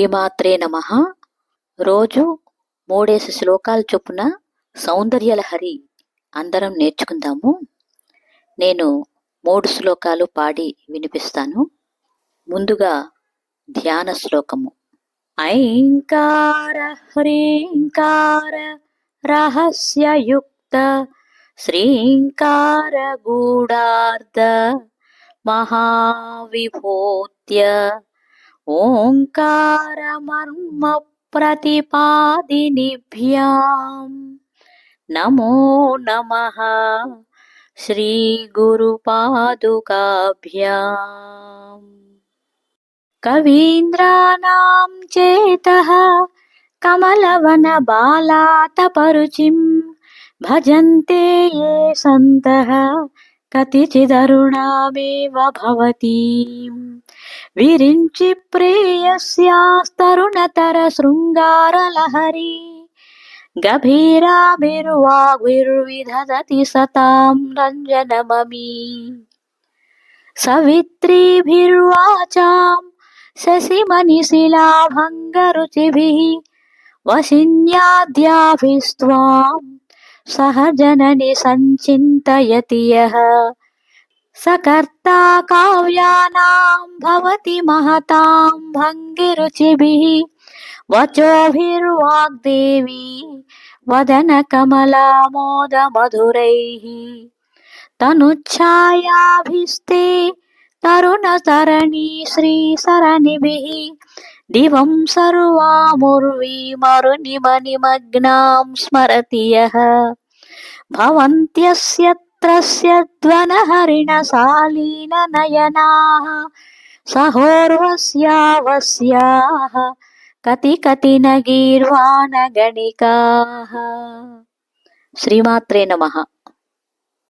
శ్రీమాత్రే నమః. రోజు 3 శ్లోకాలు చొప్పున సౌందర్యలహరి అందరం నేర్చుకుందాము. నేను 3 శ్లోకాలు పాడి వినిపిస్తాను. ముందుగా ధ్యాన శ్లోకము. ఐంకార హ్రీంకార రహస్యయుక్త శ్రీంకార గూఢార్ధ మహావిభూత్య ఓంకారమర్మ ప్రతిపాదినిభ్యాం నమో నమః శ్రీ గురుపాదుకాభ్యాం. కవీంద్రాణాం చేతః కమలవన బాలాతపరుచిం భజంతే ఏ సంతః కతిచిదరుణామేవ భవతీం. విరించి ప్రేయస్యాస్తరుణతర శృంగారలహరీ గభీరాభిర్వాగ్భిర్విదధతి సతాం రంజనమమీ. సవిత్రీభిర్వాచాం శశిమణిశిలాభంగరుచిభిః వసిన్యాద్యాభిస్త్వాం సహ జనని సంచింతయతి యః. సకర్తా కావ్యానాం భవతి మహతాం భంగిరుచిభిః వచోభిర్వాగ్దేవీ వదన కమలామోదమధురైః. తనుఛాయాభిస్తే తరుణతరణీ శ్రీసరణిభిః దివం సర్వాముర్వీమరునిమనిమగ్నాం స్మరతి యః. భవంత్యస్యత్రస్యధ్వనహరిణశాలీననయనాః సహోర్వశ్యావస్యాః కతికతిన గీర్వాణగణికాః. శ్రీమాత్రే నమః.